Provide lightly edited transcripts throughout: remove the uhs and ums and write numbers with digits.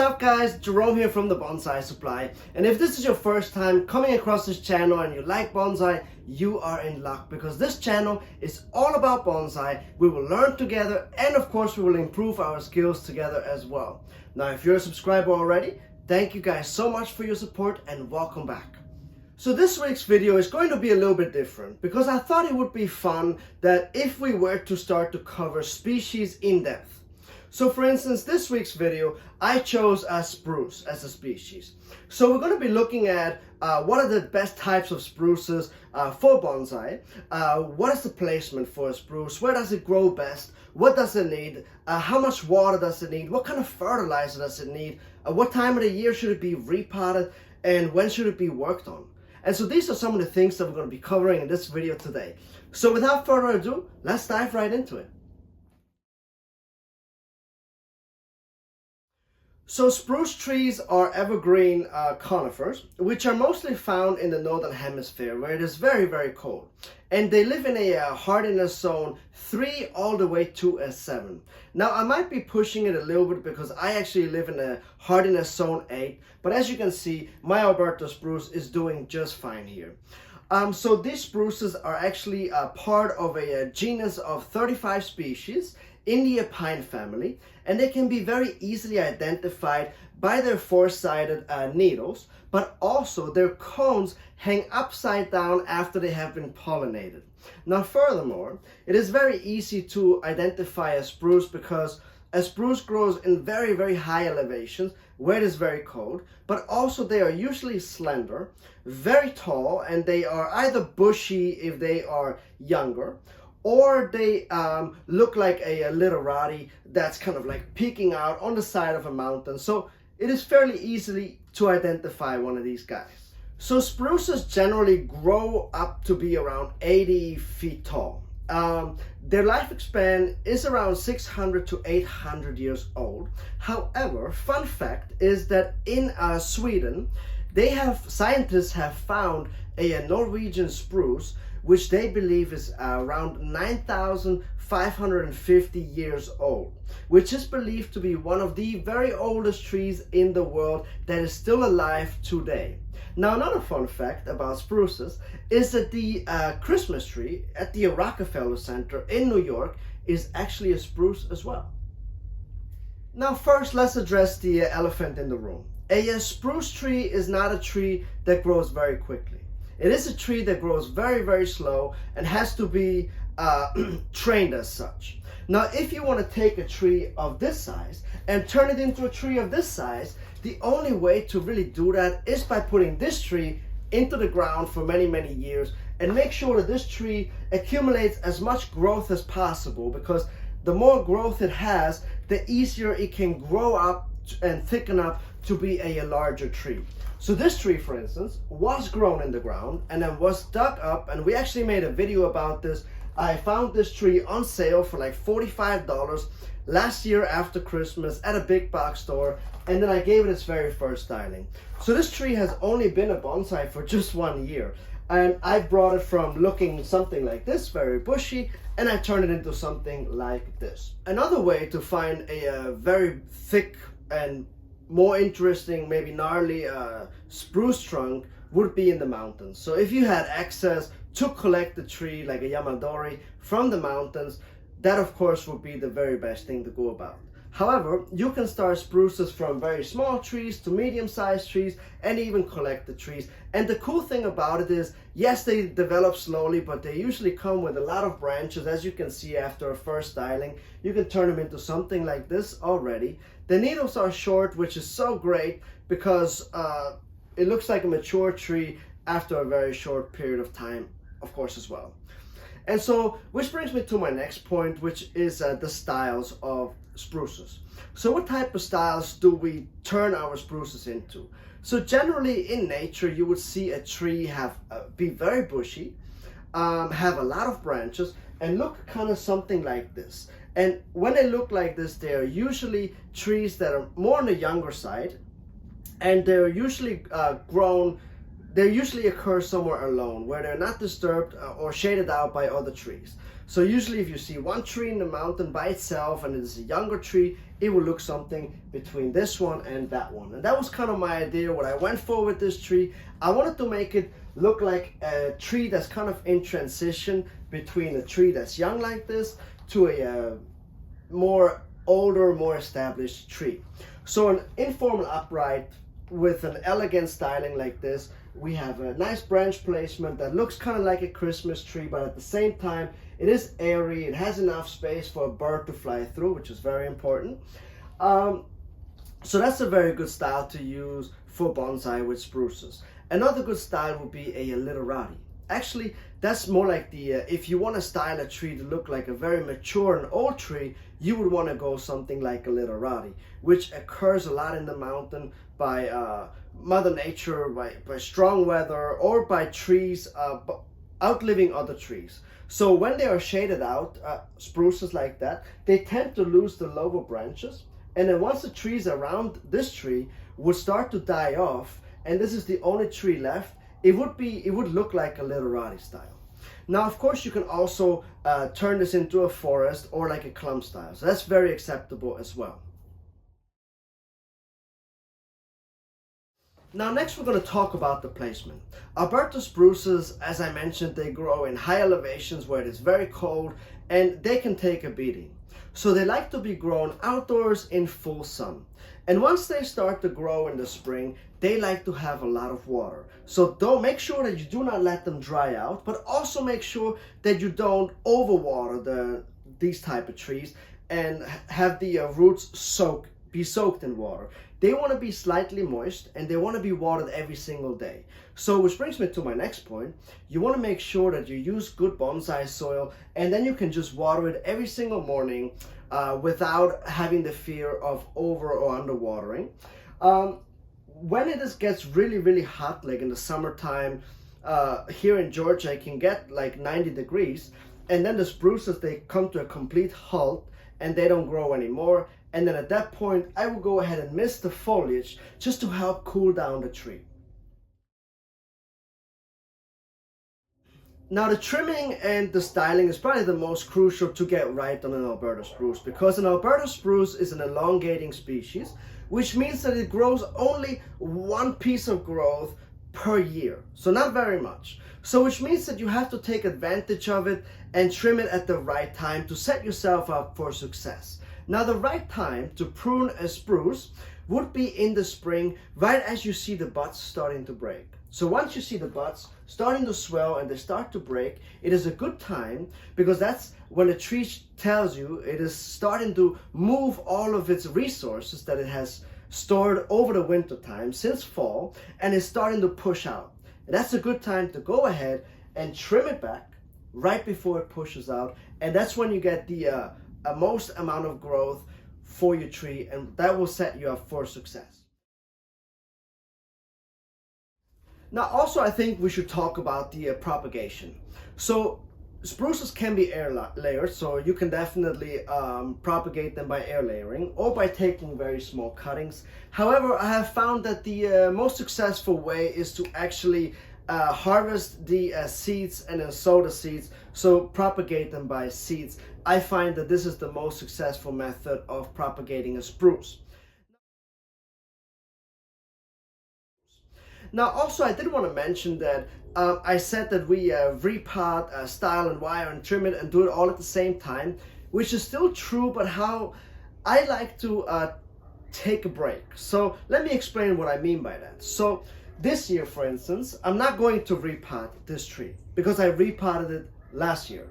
up guys, Jerome here from the Bonsai Supply, and if this is your first time coming across this channel and you like bonsai, you are in luck because this channel is all about bonsai. We will learn together and of course we will improve our skills together as well. Now if you're a subscriber already, thank you guys so much for your support and welcome back. So this week's video is going to be a little bit different because I thought it would be fun that if we were to start to cover species in depth. So for instance, this week's video, I chose a spruce as a species. So we're going to be looking at what are the best types of spruces for bonsai, what is the placement for a spruce, where does it grow best, what does it need, how much water does it need, what kind of fertilizer does it need, what time of the year should it be repotted, and when should it be worked on. And so these are some of the things that we're going to be covering in this video today. So without further ado, let's dive right into it. So spruce trees are evergreen conifers, which are mostly found in the northern hemisphere where it is very, very cold. And they live in a hardiness zone 3 all the way to a 7. Now I might be pushing it a little bit because I actually live in a hardiness zone 8. But as you can see, my Alberta spruce is doing just fine here. So these spruces are actually part of a genus of 35 species in the pine family, and they can be very easily identified by their four-sided needles, but also their cones hang upside down after they have been pollinated. Now furthermore, it is very easy to identify a spruce because a spruce grows in very, very high elevations where it is very cold, but also they are usually slender, very tall, and they are either bushy if they are younger, or they look like a literati that's kind of like peeking out on the side of a mountain. So it is fairly easily to identify one of these guys. So spruces generally grow up to be around 80 feet tall. Their life span is around 600 to 800 years old. However, fun fact is that in Sweden, scientists have found a Norwegian spruce which they believe is around 9,550 years old, which is believed to be one of the very oldest trees in the world that is still alive today. Now another fun fact about spruces is that the Christmas tree at the Rockefeller Center in New York is actually a spruce as well. Now first let's address the elephant in the room. A spruce tree is not a tree that grows very quickly. It is a tree that grows very, very slow and has to be trained as such. Now, if you want to take a tree of this size and turn it into a tree of this size, the only way to really do that is by putting this tree into the ground for many, many years and make sure that this tree accumulates as much growth as possible, because the more growth it has, the easier it can grow up and thicken up to be a larger tree. So this tree, for instance, was grown in the ground and then was dug up, and we actually made a video about this. I found this tree on sale for like $45 last year after Christmas at a big box store, and then I gave it its very first styling. So this tree has only been a bonsai for just 1 year, and I brought it from looking something like this, very bushy, and I turned it into something like this. Another way to find a very thick and more interesting, maybe gnarly spruce trunk would be in the mountains. So if you had access to collect the tree like a yamadori from the mountains, that of course would be the very best thing to go about. However, you can start spruces from very small trees to medium-sized trees and even collect the trees. And the cool thing about it is, yes, they develop slowly, but they usually come with a lot of branches. As you can see after a first styling, you can turn them into something like this already. The needles are short, which is so great because it looks like a mature tree after a very short period of time, of course, as well. And so, which brings me to my next point, which is the styles of spruces. So what type of styles do we turn our spruces into? So generally in nature, you would see a tree be very bushy, have a lot of branches, and look kind of something like this. And when they look like this, they are usually trees that are more on the younger side, and they're usually grown they usually occur somewhere alone where they're not disturbed or shaded out by other trees. So usually if you see one tree in the mountain by itself and it's a younger tree, it will look something between this one and that one. And that was kind of my idea, what I went for with this tree. I wanted to make it look like a tree that's kind of in transition between a tree that's young like this to a more older, more established tree. So an informal upright with an elegant styling like this, we have a nice branch placement that looks kind of like a Christmas tree, but at the same time it is airy, it has enough space for a bird to fly through, which is very important. So that's a very good style to use for bonsai with spruces. Another good style would be a literati. Actually, that's more like the, if you want to style a tree to look like a very mature and old tree, you would want to go something like a literati, which occurs a lot in the mountain by Mother Nature, by strong weather, or by trees outliving other trees. So when they are shaded out, spruces like that, they tend to lose the lower branches. And then once the trees around this tree would start to die off, and this is the only tree left, it would look like a literati style. Now, of course, you can also turn this into a forest or like a clump style. So that's very acceptable as well. Now next we're going to talk about the placement. Alberta spruces, as I mentioned, they grow in high elevations where it is very cold and they can take a beating. So they like to be grown outdoors in full sun. And once they start to grow in the spring, they like to have a lot of water. So don't make sure that you do not let them dry out, but also make sure that you don't overwater these type of trees and have the roots be soaked in water. They want to be slightly moist and they want to be watered every single day. So which brings me to my next point. You want to make sure that you use good bonsai soil, and then you can just water it every single morning without having the fear of over or under watering. When it gets really hot, like in the summertime, here in Georgia it can get like 90 degrees, and then the spruces, they come to a complete halt and they don't grow anymore. And then at that point, I will go ahead and mist the foliage just to help cool down the tree. Now the trimming and the styling is probably the most crucial to get right on an Alberta spruce, because an Alberta spruce is an elongating species, which means that it grows only one piece of growth per year. So not very much. So which means that you have to take advantage of it and trim it at the right time to set yourself up for success. Now the right time to prune a spruce would be in the spring, right as you see the buds starting to break. So once you see the buds starting to swell and they start to break, it is a good time, because that's when the tree tells you it is starting to move all of its resources that it has stored over the winter time since fall, and is starting to push out. And that's a good time to go ahead and trim it back right before it pushes out, and that's when you get the most amount of growth for your tree, and that will set you up for success. Now also, I think we should talk about the propagation. So spruces can be air layered, so you can definitely propagate them by air layering or by taking very small cuttings. However, I have found that the most successful way is to actually harvest the seeds and then sow the seeds, so propagate them by seeds. I find that this is the most successful method of propagating a spruce. Now also, I did want to mention that I said that we repot, style and wire and trim it and do it all at the same time, which is still true, but how I like to take a break. So let me explain what I mean by that. So this year, for instance, I'm not going to repot this tree because I repotted it last year.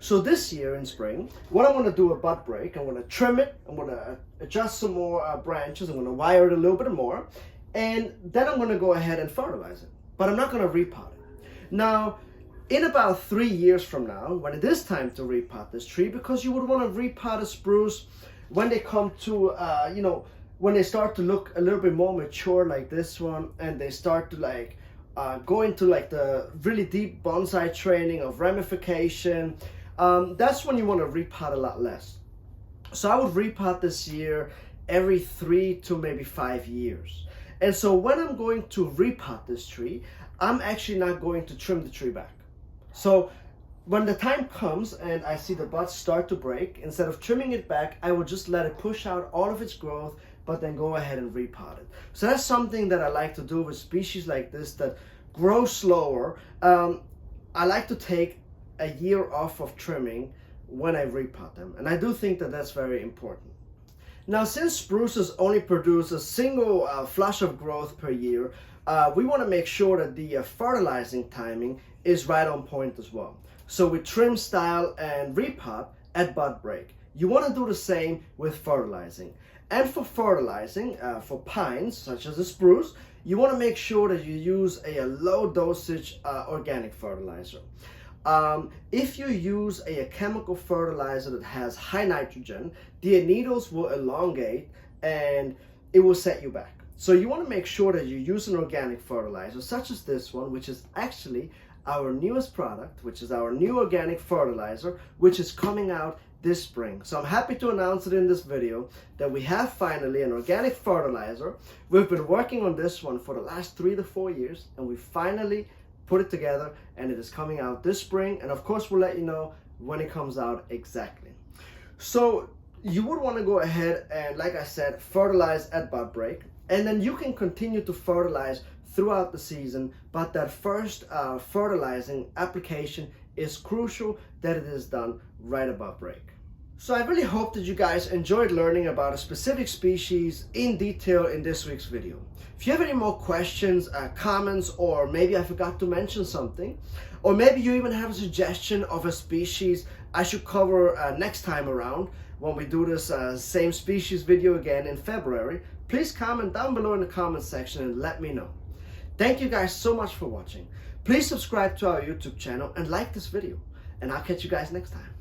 So this year in spring, what I'm going to do a bud break, I'm going to trim it, I'm going to adjust some more branches, I'm going to wire it a little bit more, and then I'm going to go ahead and fertilize it. But I'm not going to repot it. Now, in about 3 years from now, when it is time to repot this tree, because you would want to repot a spruce when they come to, when they start to look a little bit more mature like this one, and they start to like go into like the really deep bonsai training of ramification, that's when you want to repot a lot less. So I would repot this year every 3 to maybe 5 years. And so when I'm going to repot this tree, I'm actually not going to trim the tree back. So when the time comes and I see the buds start to break, instead of trimming it back, I will just let it push out all of its growth, but then go ahead and repot it. So that's something that I like to do with species like this that grow slower. I like to take a year off of trimming when I repot them, and I do think that that's very important. Now, since spruces only produce a single flush of growth per year, we want to make sure that the fertilizing timing is right on point as well. So we trim, style, and repot at bud break. You want to do the same with fertilizing. And for fertilizing, for pines, such as the spruce, you want to make sure that you use a low dosage organic fertilizer. If you use a chemical fertilizer that has high nitrogen, the needles will elongate and it will set you back. So you want to make sure that you use an organic fertilizer, such as this one, which is actually our newest product, which is our new organic fertilizer, which is coming out this spring. So I'm happy to announce it in this video that we have finally an organic fertilizer. We've been working on this one for the last 3 to 4 years, and we finally put it together, and it is coming out this spring. And of course, we'll let you know when it comes out exactly. So you would want to go ahead and, like I said, fertilize at bud break, and then you can continue to fertilize throughout the season, but that first fertilizing application is crucial that it is done right above break. So I really hope that you guys enjoyed learning about a specific species in detail in this week's video. If you have any more questions, comments, or maybe I forgot to mention something, or maybe you even have a suggestion of a species I should cover next time around when we do this same species video again in February, please comment down below in the comment section and let me know. Thank you guys so much for watching. Please subscribe to our YouTube channel and like this video, and I'll catch you guys next time.